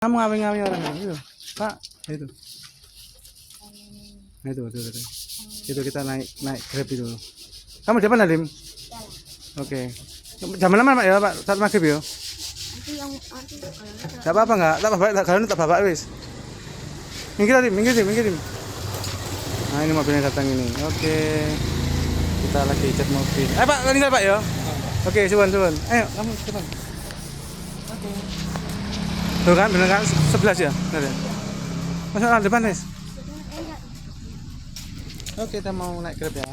Kamu ngawi-ngawi orang itu, Pak. Itu. Nah, itu. Itu kita naik Grab itu. Kamu di mana, Lim? Oke. Jam berapa, Pak, ya, Pak? Saat maghrib ya? Enggak apa-apa enggak? Tak bawa, tak bawa wis. Minggir, Lim. Nah, ini mobilnya datang ini. Oke. Kita lagi cek mobil. Pak, tinggal, Pak, ya? Oke, suwun. Ayo, kamu cepat. Oke. Tuh kan, bener kan? 11 ya? Bener ya? Masa depan, Nis? Oke, kita mau naik Grab ya.